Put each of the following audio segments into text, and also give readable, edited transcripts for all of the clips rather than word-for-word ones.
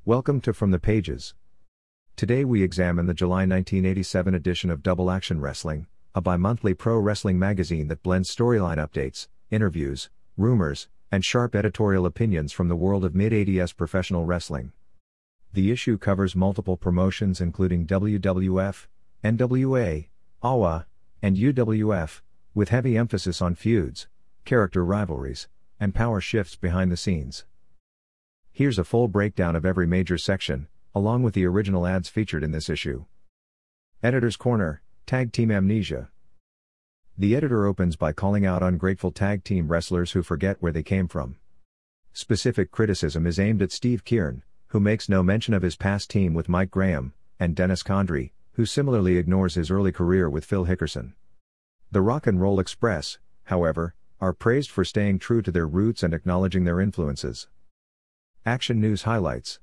Welcome to From the Pages. Today we examine the July 1987 edition of Double Action Wrestling, a bi-monthly pro wrestling magazine that blends storyline updates, interviews, rumors, and sharp editorial opinions from the world of mid-80s professional wrestling. The issue covers multiple promotions including WWF, NWA, AWA, and UWF, with heavy emphasis on feuds, character rivalries, and power shifts behind the scenes. Here's a full breakdown of every major section, along with the original ads featured in this issue. Editor's Corner, Tag Team Amnesia. The editor opens by calling out ungrateful tag team wrestlers who forget where they came from. Specific criticism is aimed at Steve Kieran, who makes no mention of his past team with Mike Graham, and Dennis Condrey, who similarly ignores his early career with Phil Hickerson. The Rock and Roll Express, however, are praised for staying true to their roots and acknowledging their influences. Action News Highlights.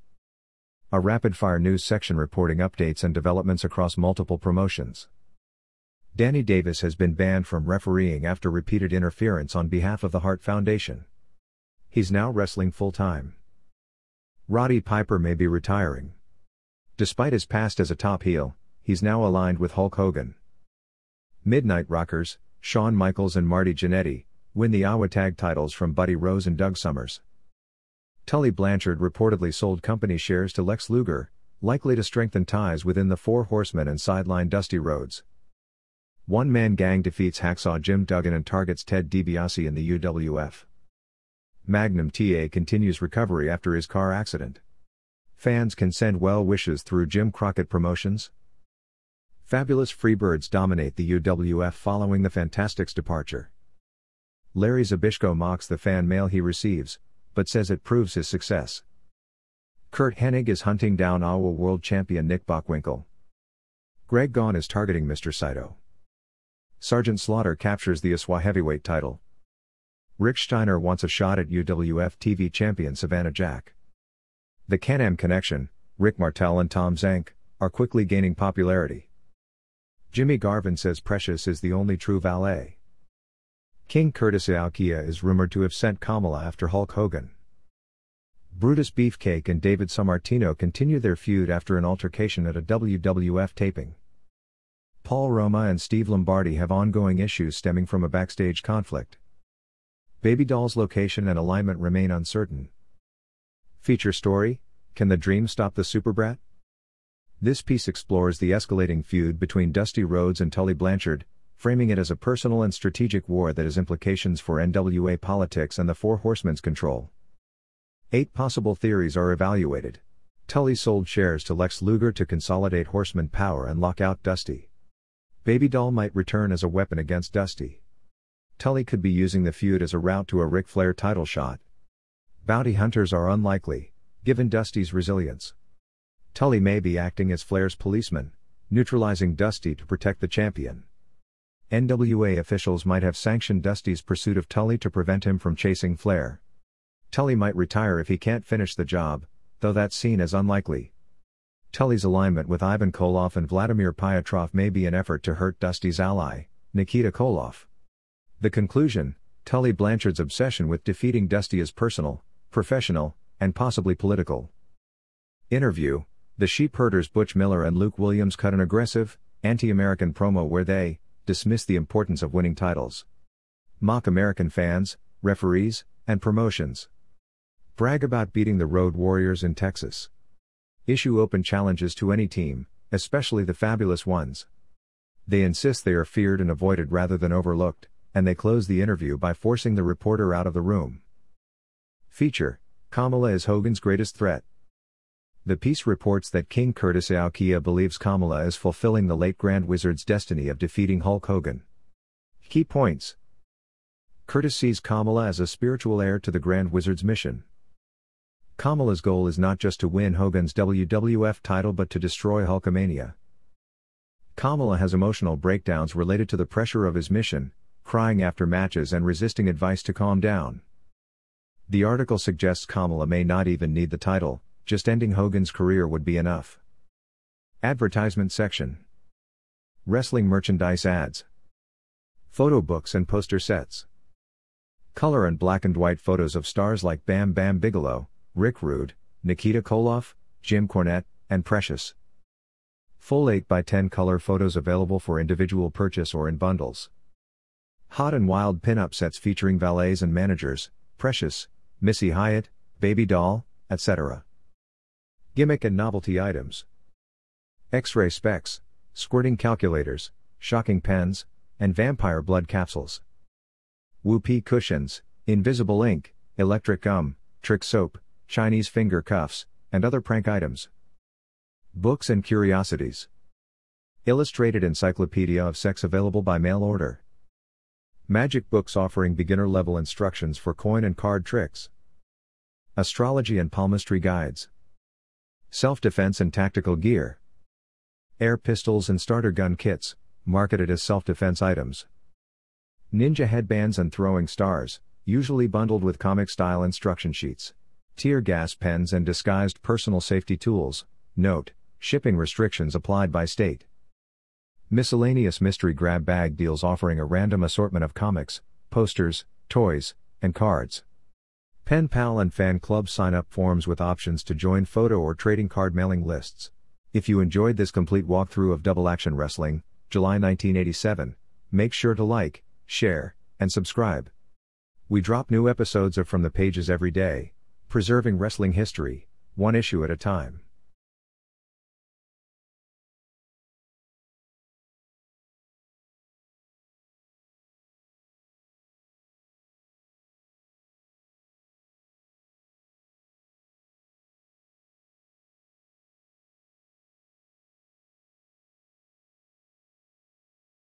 A rapid-fire news section reporting updates and developments across multiple promotions. Danny Davis has been banned from refereeing after repeated interference on behalf of the Hart Foundation. He's now wrestling full-time. Roddy Piper may be retiring. Despite his past as a top heel, he's now aligned with Hulk Hogan. Midnight Rockers, Shawn Michaels and Marty Jannetty, win the AWA Tag titles from Buddy Rose and Doug Summers. Tully Blanchard reportedly sold company shares to Lex Luger, likely to strengthen ties within the Four Horsemen and sideline Dusty Rhodes. One-man gang defeats Hacksaw Jim Duggan and targets Ted DiBiase in the UWF. Magnum TA continues recovery after his car accident. Fans can send well wishes through Jim Crockett Promotions. Fabulous Freebirds dominate the UWF following the Fantastics' departure. Larry Zbyszko mocks the fan mail he receives, but says it proves his success. Kurt Hennig is hunting down AWA World Champion Nick Bockwinkel. Greg Gahn is targeting Mr. Saito. Sergeant Slaughter captures the ASWA Heavyweight title. Rick Steiner wants a shot at UWF TV champion Savannah Jack. The Can-Am Connection, Rick Martel and Tom Zank, are quickly gaining popularity. Jimmy Garvin says Precious is the only true valet. King Curtis Aokia is rumored to have sent Kamala after Hulk Hogan. Brutus Beefcake and David Sammartino continue their feud after an altercation at a WWF taping. Paul Roma and Steve Lombardi have ongoing issues stemming from a backstage conflict. Baby Doll's location and alignment remain uncertain. Feature story, Can the Dream Stop the Superbrat? This piece explores the escalating feud between Dusty Rhodes and Tully Blanchard, framing it as a personal and strategic war that has implications for NWA politics and the Four Horsemen's control. 8 possible theories are evaluated. Tully sold shares to Lex Luger to consolidate Horseman power and lock out Dusty. Baby Doll might return as a weapon against Dusty. Tully could be using the feud as a route to a Ric Flair title shot. Bounty hunters are unlikely, given Dusty's resilience. Tully may be acting as Flair's policeman, neutralizing Dusty to protect the champion. NWA officials might have sanctioned Dusty's pursuit of Tully to prevent him from chasing Flair. Tully might retire if he can't finish the job, though that's seen as unlikely. Tully's alignment with Ivan Koloff and Vladimir Pyatrov may be an effort to hurt Dusty's ally, Nikita Koloff. The conclusion, Tully Blanchard's obsession with defeating Dusty is personal, professional, and possibly political. Interview, the Sheepherders Butch Miller and Luke Williams cut an aggressive, anti-American promo where they dismiss the importance of winning titles. Mock American fans, referees, and promotions. Brag about beating the Road Warriors in Texas. Issue open challenges to any team, especially the fabulous ones. They insist they are feared and avoided rather than overlooked, and they close the interview by forcing the reporter out of the room. Feature, Kamala is Hogan's greatest threat. The piece reports that King Curtis Aokia believes Kamala is fulfilling the late Grand Wizard's destiny of defeating Hulk Hogan. Key points. Curtis sees Kamala as a spiritual heir to the Grand Wizard's mission. Kamala's goal is not just to win Hogan's WWF title but to destroy Hulkamania. Kamala has emotional breakdowns related to the pressure of his mission, crying after matches and resisting advice to calm down. The article suggests Kamala may not even need the title, just ending Hogan's career would be enough. Advertisement section. Wrestling merchandise ads. Photo books and poster sets. Color and black and white photos of stars like Bam Bam Bigelow, Rick Rude, Nikita Koloff, Jim Cornette, and Precious. Full 8x10 color photos available for individual purchase or in bundles. Hot and wild pin-up sets featuring valets and managers, Precious, Missy Hyatt, Baby Doll, etc. Gimmick and novelty items. X-ray specs, squirting calculators, shocking pens, and vampire blood capsules. Whoopee cushions, invisible ink, electric gum, trick soap, Chinese finger cuffs, and other prank items. Books and curiosities. Illustrated Encyclopedia of Sex available by mail order. Magic books offering beginner-level instructions for coin and card tricks. Astrology and palmistry guides. Self-defense and tactical gear. Air pistols and starter gun kits, marketed as self-defense items. Ninja headbands and throwing stars, usually bundled with comic-style instruction sheets. Tear gas pens and disguised personal safety tools. Note: shipping restrictions applied by state. Miscellaneous mystery grab bag deals offering a random assortment of comics, posters, toys, and cards. Pen pal and fan club sign-up forms with options to join photo or trading card mailing lists. If you enjoyed this complete walkthrough of Double Action Wrestling, July 1987, make sure to like, share, and subscribe. We drop new episodes of From the Pages every day, preserving wrestling history, one issue at a time.